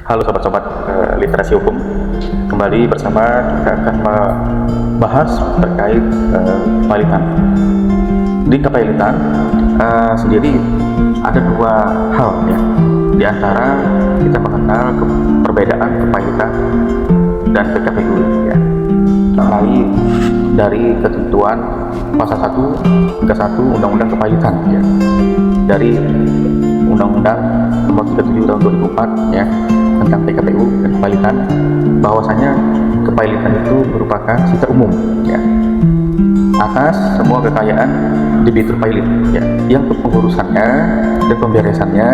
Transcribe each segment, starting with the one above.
Halo sobat-sobat literasi hukum, kembali bersama kita akan membahas terkait kepailitan. Di kepailitan sendiri ada dua hal ya. Di antara kita mengenal perbedaan kepailitan dan PKPU ya. Mulai dari ketentuan pasal 1 ke 1 Undang-Undang Kepailitan ya. Dari Undang-Undang Nomor 37 Tahun 2004 ya tentang PKPU dan kepailitan, bahwasanya kepailitan itu merupakan sifat umum ya atas semua kekayaan debitur pailit ya, yang kepengurusannya dan pemberesannya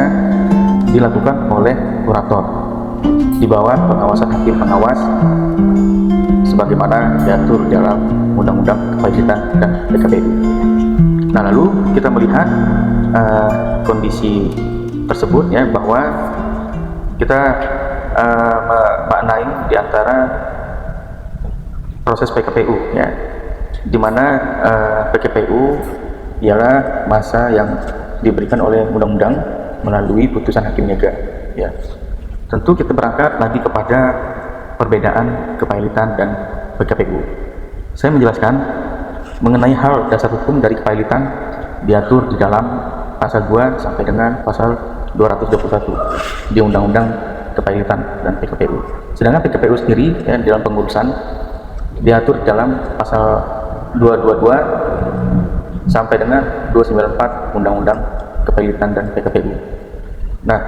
dilakukan oleh kurator di bawah pengawasan hakim pengawas sebagaimana diatur dalam Undang-Undang Kepailitan dan PKPU. Nah, lalu kita melihat kondisi tersebut ya, bahwa kita memaknai di antara proses PKPU ya, di mana PKPU ialah masa yang diberikan oleh undang-undang melalui putusan hakim niaga ya. Tentu kita berangkat lagi kepada perbedaan kepailitan dan PKPU. Saya menjelaskan mengenai hal dasar hukum dari kepailitan diatur di dalam pasal 2 sampai dengan pasal 221 di Undang-Undang Kepailitan dan PKPU. Sedangkan PKPU sendiri ya, dalam pengurusan diatur dalam pasal 222 sampai dengan 294 Undang-Undang Kepailitan dan PKPU. Nah,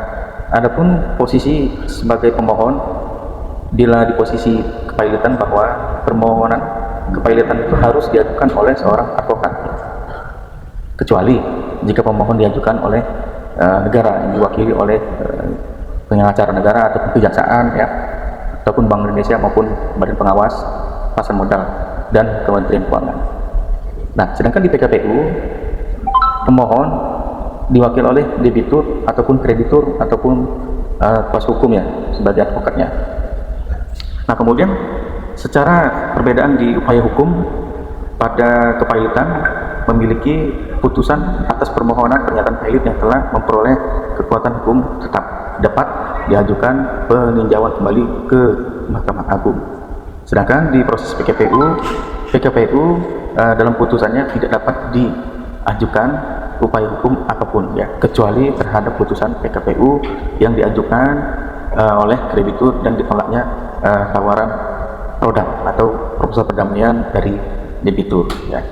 adapun posisi sebagai pemohon, bila di posisi kepailitan, bahwa permohonan kepailitan itu harus diajukan oleh seorang advokat, kecuali jika pemohon diajukan oleh negara, yang diwakili oleh pengacara negara ataupun kejaksaan ya, ataupun Bank Indonesia maupun Badan Pengawas Pasar Modal dan Kementerian Keuangan. Nah, sedangkan di PKPU pemohon diwakili oleh debitur ataupun kreditur ataupun kuasa hukum ya sebagai advokatnya. Nah, kemudian secara perbedaan di upaya hukum, pada kepailitan memiliki putusan atas permohonan pernyataan pailit yang telah memperoleh kekuatan hukum tetap dapat diajukan peninjauan kembali ke Mahkamah Agung. Sedangkan di proses PKPU dalam putusannya tidak dapat diajukan upaya hukum apapun ya, kecuali terhadap putusan PKPU yang diajukan oleh kreditur dan ditolaknya tawaran prodam atau proposal perdamaian dari debitur ya.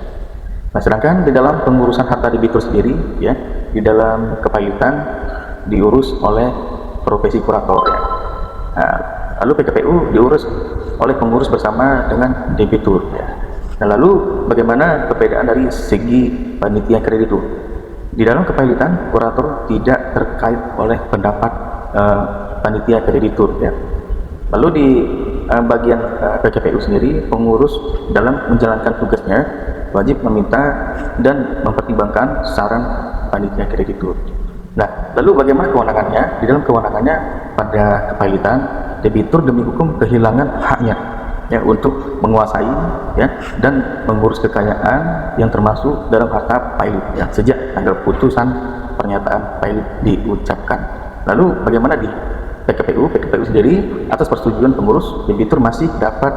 Nah, sedangkan di dalam pengurusan harta debitur sendiri ya, di dalam kepailitan diurus oleh profesi kurator ya. Nah, lalu PKPU diurus oleh pengurus bersama dengan debitur ya. Nah, lalu bagaimana perbedaan dari segi panitia kreditur? Di dalam kepailitan kurator tidak terkait oleh pendapat panitia kreditur ya. Lalu di bagian PKPU sendiri, pengurus dalam menjalankan tugasnya wajib meminta dan mempertimbangkan saran panitia kreditur. Nah, lalu bagaimana kewenangannya? Di dalam kewenangannya pada kepailitan, debitur demi hukum kehilangan haknya ya untuk menguasai ya dan mengurus kekayaan yang termasuk dalam harta pailit ya, sejak tanggal putusan pernyataan pailit diucapkan. Lalu bagaimana di PKPU sendiri, atas persetujuan pengurus, debitur masih dapat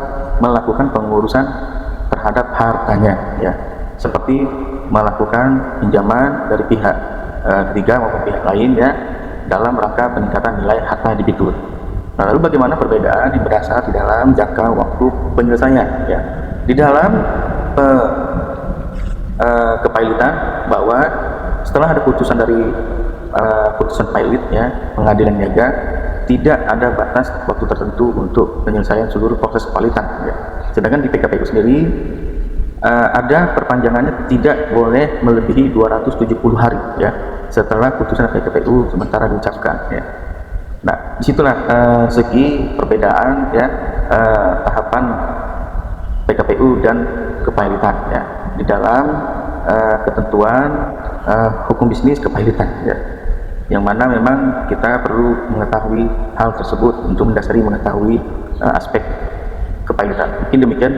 melakukan pengurusan terhadap hartanya ya, seperti melakukan pinjaman dari pihak ketiga maupun pihak lain ya, dalam rangka peningkatan nilai harta debitur. Nah, lalu bagaimana perbedaan berdasar di dalam jangka waktu penyelesaian ya. Di dalam kepailitan, bahwa setelah ada putusan dari putusan pailit ya, pengadilan niaga, tidak ada batas waktu tertentu untuk penyelesaian seluruh proses kepailitan ya. Sedangkan di PKPU sendiri ada perpanjangannya tidak boleh melebihi 270 hari ya setelah putusan PKPU sementara diucapkan ya. Nah, disitulah segi perbedaan ya tahapan PKPU dan kepailitan ya di dalam ketentuan hukum bisnis kepailitan ya, yang mana memang kita perlu mengetahui hal tersebut untuk mendasari mengetahui aspek kepailitan. Mungkin demikian.